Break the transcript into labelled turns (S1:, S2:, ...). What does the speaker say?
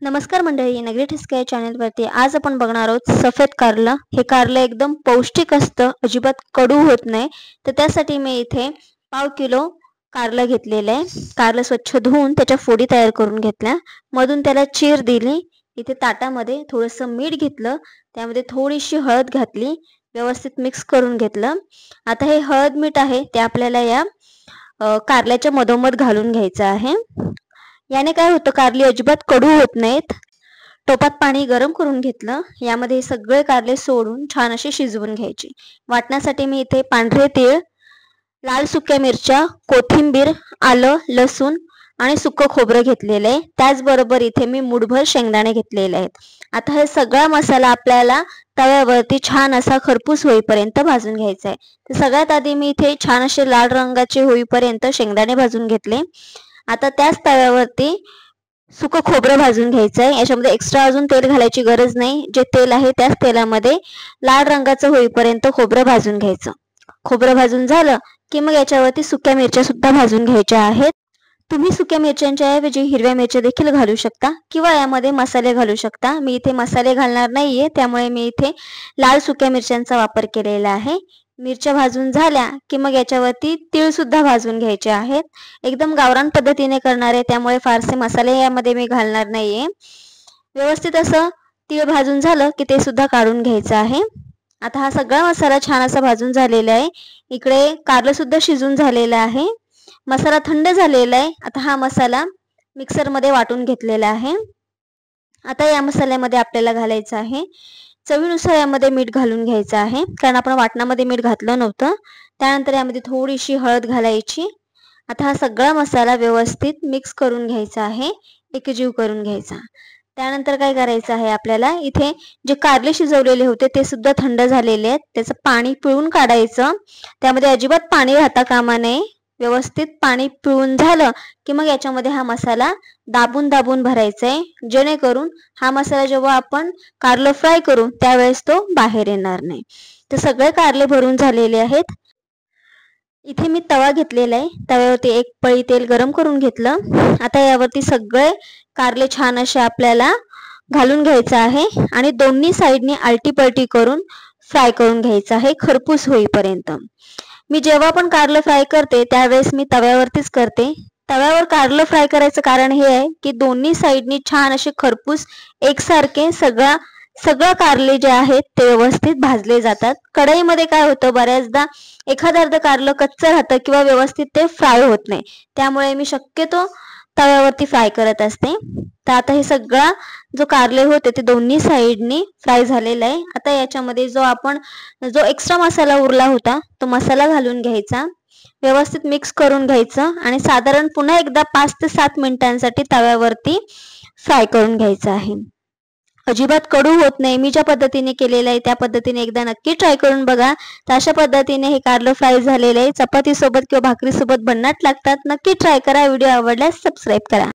S1: नमस्कार मंडळी, नगरी स्काय चॅनलवरती आज आपण बघणार आहोत सफेद कारलं। हे कारलं एकदम पौष्टिक असतं, अजिबात कडू होत नाही। तर त्यासाठी मी इथे पाव किलो कारलं घेतलेलं आहे। कारलं स्वच्छ धुवून त्याच्या फोडी तयार करून घेतल्या, मधून त्याला चीर दिली। इथे ताटामध्ये थोडंसं मीठ घेतलं, त्यामध्ये थोडीशी हळद घातली, व्यवस्थित मिक्स करून घेतलं। आता हे हळद मीठ आहे ते आपल्याला या कारल्याच्या मधोमध घालून घ्यायचं आहे। याने काय होतं, कारली अजिबात कडू होत नाहीत। टोपात पाणी गरम करून घेतलं, यामध्ये सगळे कारले सोडून छान असे शिजवून घ्यायचे। वाटण्यासाठी मी इथे पांढरे तीळ, लाल सुक्या मिरच्या, कोथिंबीर, आलं, लसूण आणि सुकं खोबरं घेतलेलं आहे। त्याचबरोबर इथे मी मुठभर शेंगदाणे घेतलेले आहेत। आता हे सगळा मसाला आपल्याला तव्यावरती छान असा खरपूस होईपर्यंत भाजून घ्यायचा आहे। तर सगळ्यात आधी मी इथे छान असे लाल रंगाचे होईपर्यंत शेंगदाणे भाजून घेतले। आता त्याच तव्यावरती सुकं खोबरं भाजून घ्यायचं आहे। याच्यामध्ये एक्स्ट्रा अजून तेल घालायची गरज नाही, जे तेल आहे त्याच तेलामध्ये लाल रंगाचं होईपर्यंत खोबरं भाजून घ्यायचं। खोबरं भाजून झालं की मग याच्यावरती सुक्या मिरच्या सुद्धा भाजून घ्यायच्या आहेत। तुम्ही सुक्या मिरच्यांच्या ऐवजी हिरव्या मिरच्या देखील घालू शकता किंवा यामध्ये मसाले घालू शकता। मी इथे मसाले घालणार नाहीये, त्यामुळे मी इथे लाल सुक्या मिरच्यांचा वापर केलेला आहे। मिरच्या भाजून झाल्या की मग याच्यावरती तीळ सुद्धा भाजून घ्यायचे आहेत। एकदम गावरान पद्धतीने करणार आहे, त्यामुळे फारसे मसाले यामध्ये मी घालणार नाहीये। व्यवस्थित असं तीळ भाजून झालं की ते सुद्धा काढून घ्यायचं आहे। आता हा सगळा मसाला छान असा भाजून झालेला आहे। इकडे कारलं सुद्धा शिजून झालेलं आहे, मसाला थंड झालेला आहे। आता हा मसाला मिक्सर मध्ये वाटून घेतलेला आहे। आता या मसाल्यामध्ये आपल्याला घालायचं आहे चवीनुसार, यामध्ये मीठ घालून घ्यायचं आहे, कारण आपण वाटणामध्ये मीठ घातलं नव्हतं। त्यानंतर यामध्ये थोडीशी हळद घालायची। आता हा सगळा मसाला व्यवस्थित मिक्स करून घ्यायचा आहे, एकजीव करून घ्यायचा। त्यानंतर काय करायचं आहे, आपल्याला इथे जे कारले शिजवलेले होते ते सुद्धा थंड झालेले आहेत, त्याचं पाणी पिळून काढायचं। त्यामध्ये अजिबात पाणी राहता कामा नये। व्यवस्थित पाणी पिळून झालं की मग याच्यामध्ये हा मसाला दाबून दाबून भरायचा आहे, जेणेकरून हा मसाला जेव्हा आपण कारलं फ्राय करू त्यावेळेस तो बाहेर येणार नाही। तर सगळे कारले भरून झालेले आहेत। इथे मी तवा घेतलेला आहे, तव्यावरती एक पळी तेल गरम करून घेतलं। आता यावरती सगळे कारले छान असे आपल्याला घालून घ्यायचं आहे आणि दोन्ही साइडनी आलटी पलटी करून फ्राय करून घ्यायचं आहे खरपूस होईपर्यंत। मी जेव्हा पण कारलं फ्राय करते त्यावेळेस मी तव्यावरतीच करते। तव्यावर कारलं फ्राय करायचं कारण हे आहे की दोन्ही साइडनी छान असे खरपूस एकसारखे सगळं कारले जे आहेत ते व्यवस्थित भाजले जातात। कढईमध्ये काय होतं, बऱ्याचदा एखादं अर्ध कारलं कच्चं राहतं किंवा व्यवस्थित ते फ्राय होत नाही, त्यामुळे मी शक्यतो तव्यावरती फ्राय करत असते। तर आता हे सगळा जो कारले होते ते दोन्ही साइडनी फ्राय झालेला आहे। आता याच्यामध्ये जो एक्स्ट्रा मसाला उरला होता तो मसाला घालून घ्यायचा, व्यवस्थित मिक्स करून घ्यायचं आणि साधारण पुन्हा एकदा 5 ते 7 मिनिटांसाठी तव्यावरती फ्राय करून घ्यायचं आहे। अजिबात कडू होत नाही। मी ज्या पद्धतीने केलेलं आहे त्या पद्धतीने एकदा नक्की ट्राय करून बघा। तर अशा पद्धतीने हे कारलं फ्राय झालेलं आहे, चपाती सोबत किंवा भाकरी सोबत भन्नाट लागतात। नक्की ट्राय करा। व्हिडिओ आवडल्यास सबस्क्राईब करा।